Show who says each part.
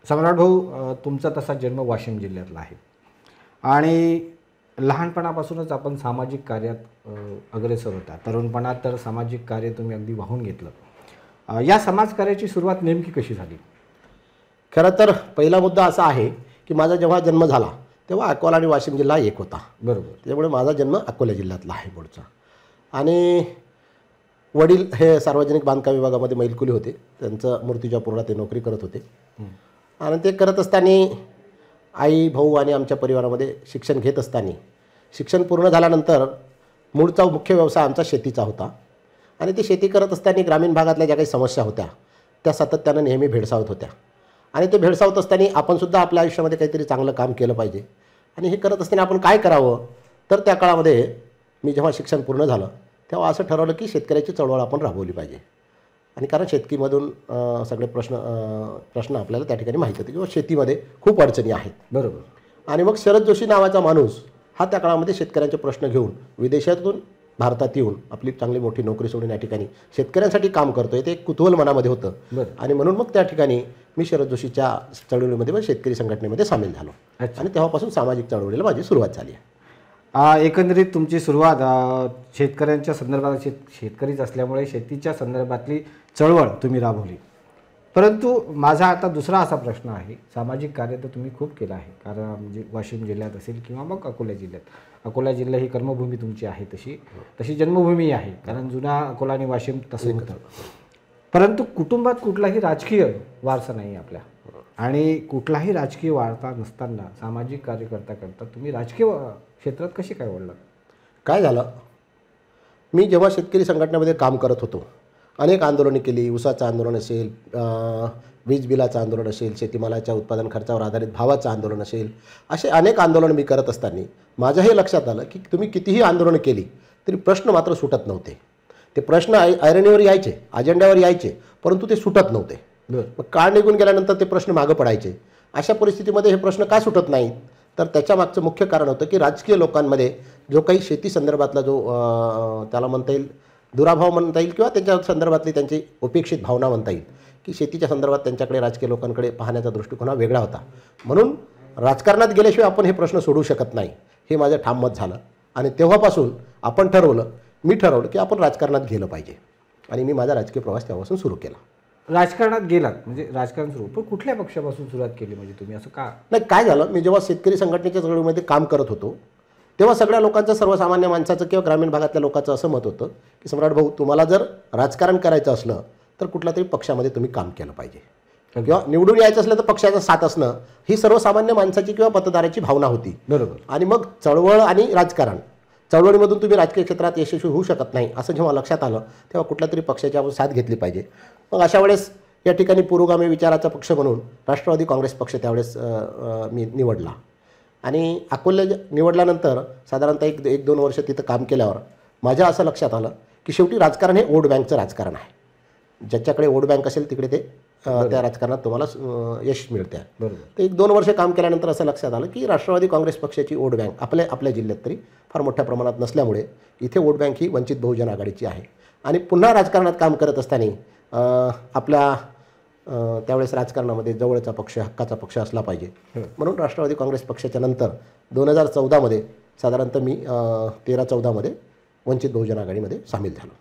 Speaker 1: सम्राट भाऊ, तुमचा तसा जन्म वाशिम जिल्ह्यातला आहे आणि लहानपणापासूनच आपण सामाजिक कार्यात अग्रेसर होता. तरुणपणात तर सामाजिक कार्य तुम्ही अगदी वाहून घेतलं. या समाजकार्याची सुरुवात नेमकी कशी झाली?
Speaker 2: खरं तर पहिला मुद्दा असा आहे की माझा जेव्हा जन्म झाला तेव्हा अकोला आणि वाशिम जिल्हा एक होता.
Speaker 1: बरोबर.
Speaker 2: त्यामुळे माझा जन्म अकोला जिल्ह्यातला आहे मूळचा. आणि वडील हे सार्वजनिक बांधकाम विभागामध्ये मैलकुली होते. त्यांचं मूर्तिजापूरला ते नोकरी करत होते. आणि ते करत असताना आई भाऊ आणि आमच्या परिवारामध्ये शिक्षण घेत असताना शिक्षण पूर्ण झाल्यानंतर मूळचा मुख्य व्यवसाय आमचा शेतीचा होता. आणि ते शेती करत असताना ग्रामीण भागातल्या ज्या काही समस्या होत्या त्या सातत्यानं नेहमी भेडसावत होत्या. आणि ते भेडसावत असताना आपणसुद्धा आपल्या आयुष्यामध्ये काहीतरी चांगलं काम केलं पाहिजे. आणि हे करत असताना आपण काय करावं, तर त्या काळामध्ये मी जेव्हा शिक्षण पूर्ण झालं तेव्हा असं ठरवलं की शेतकऱ्याची चळवळ आपण राबवली पाहिजे. आणि कारण शेतकीमधून सगळे प्रश्न आपल्याला त्या ठिकाणी माहीत होते किंवा शेतीमध्ये खूप अडचणी आहेत.
Speaker 1: बरोबर.
Speaker 2: आणि मग शरद जोशी नावाचा माणूस हा त्या काळामध्ये शेतकऱ्यांचे प्रश्न घेऊन विदेशातून भारतात येऊन आपली चांगली मोठी नोकरी सोडून या ठिकाणी शेतकऱ्यांसाठी काम करतोय, ते एक कुतूहल मनामध्ये होतं. आणि म्हणून मग त्या ठिकाणी मी शरद जोशीच्या चळवळीमध्ये व शेतकरी संघटनेमध्ये सामील झालो. आणि तेव्हापासून सामाजिक चळवळीला माझी सुरुवात झाली आहे.
Speaker 1: एकंदरीत तुमची सुरुवात शेतकऱ्यांच्या संदर्भात, शेतकरीच असल्यामुळे शेतीच्या संदर्भातली चळवळ तुम्ही राबवली. परंतु माझा आता दुसरा असा प्रश्न आहे, सामाजिक कार्य तर तुम्ही खूप केलं आहे, कारण म्हणजे वाशिम जिल्ह्यात असेल किंवा मग अकोला जिल्ह्यात. अकोला जिल्हा ही कर्मभूमी तुमची आहे, तशी जन्मभूमी आहे, कारण जुना अकोला आणि वाशिम तसं होतं. परंतु कुटुंबात कुठलाही राजकीय वारसा नाही आपल्या, आणि कुठलाही राजकीय वारसा नसताना सामाजिक कार्य करता करता तुम्ही राजकीय क्षेत्रात कशी काय वळलात?
Speaker 2: काय झालं, मी जेव्हा शेतकरी संघटनेमध्ये काम करत होतो, अनेक आंदोलने केली. ऊसाचं आंदोलन असेल, वीज बिलाचं आंदोलन असेल, शेतीमालाच्या उत्पादन खर्चावर आधारित भावाचं आंदोलन असेल, असे अनेक आंदोलन मी करत असताना माझ्या हे लक्षात आलं की तुम्ही कितीही आंदोलनं केली तरी प्रश्न मात्र सुटत नव्हते. ते प्रश्न ऐरणीवर यायचे, अजेंड्यावर यायचे, परंतु ते सुटत नव्हते. मग काळ निघून गेल्यानंतर ते प्रश्न मागं पडायचे. अशा परिस्थितीमध्ये हे प्रश्न का सुटत नाहीत, तर त्याच्या मागचं मुख्य कारण होतं की राजकीय लोकांमध्ये जो काही शेती संदर्भातला जो त्याला म्हणता येईल दुराभाव म्हणता येईल किंवा त्याच्या संदर्भातली त्यांची उपेक्षित भावना म्हणता येईल की शेतीच्या संदर्भात त्यांच्याकडे राजकीय लोकांकडे पाहण्याचा दृष्टिकोन हा वेगळा होता. म्हणून राजकारणात गेल्याशिवाय आपण हे प्रश्न सोडवू शकत नाही, हे माझं ठाम मत झालं. आणि तेव्हापासून मी ठरवलं की आपण राजकारणात गेलं पाहिजे. आणि मी माझा राजकीय प्रवास तेव्हापासून सुरू केला.
Speaker 1: राजकारणात गेलात म्हणजे राजकारण सुरू, पण कुठल्या पक्षापासून सुरुवात केली, म्हणजे तुम्ही असं का?
Speaker 2: नाही, काय झालं, मी जेव्हा शेतकरी संघटनेच्या चळवळीमध्ये काम करत होतो तेव्हा सगळ्या लोकांचं, सर्वसामान्य माणसाचं किंवा ग्रामीण भागातल्या लोकांचं असं मत होतं की सम्राट भाऊ, तुम्हाला जर राजकारण करायचं असलं तर कुठल्या तरी पक्षामध्ये तुम्ही काम केलं पाहिजे, किंवा निवडून यायचं असलं तर पक्षाचा साथ असणं ही सर्वसामान्य माणसाची किंवा मतदाराची भावना होती.
Speaker 1: बरोबर.
Speaker 2: आणि मग चळवळ आणि राजकारण, चळवळीमधून तुम्ही राजकीय क्षेत्रात यशस्वी होऊ शकत नाही असं जेव्हा लक्षात आलं तेव्हा कुठल्या तरी पक्षाची आपण साथ घेतली पाहिजे. मग अशा वेळेस या ठिकाणी पुरोगामी विचाराचा पक्ष म्हणून राष्ट्रवादी काँग्रेस पक्ष त्यावेळेस मी निवडला. आणि अकोला निवडल्यानंतर साधारणतः एक दोन वर्ष तिथं काम केल्यावर माझ्या असं लक्षात आलं की शेवटी राजकारण हे वोट बँकचं राजकारण आहे. ज्याच्याकडे वोट बँक असेल तिकडे ते त्या राजकारणात तुम्हाला यश मिळते.
Speaker 1: बरोबर.
Speaker 2: तर एक दोन वर्ष काम केल्यानंतर असं लक्षात आलं की राष्ट्रवादी काँग्रेस पक्षाची वोट बँक आपल्या जिल्ह्यात तरी फार मोठ्या प्रमाणात नसल्यामुळे इथे वोट बँक ही वंचित बहुजन आघाडीची आहे. आणि पुन्हा राजकारणात काम करत असताना आपल्या त्यावेळेस राजकारणामध्ये जवळचा पक्ष, हक्काचा पक्ष असला पाहिजे, म्हणून राष्ट्रवादी काँग्रेस पक्षाच्या नंतर 2014मध्ये साधारणतः मी 13-14मध्ये वंचित बहुजन आघाडीमध्ये सामील झालो.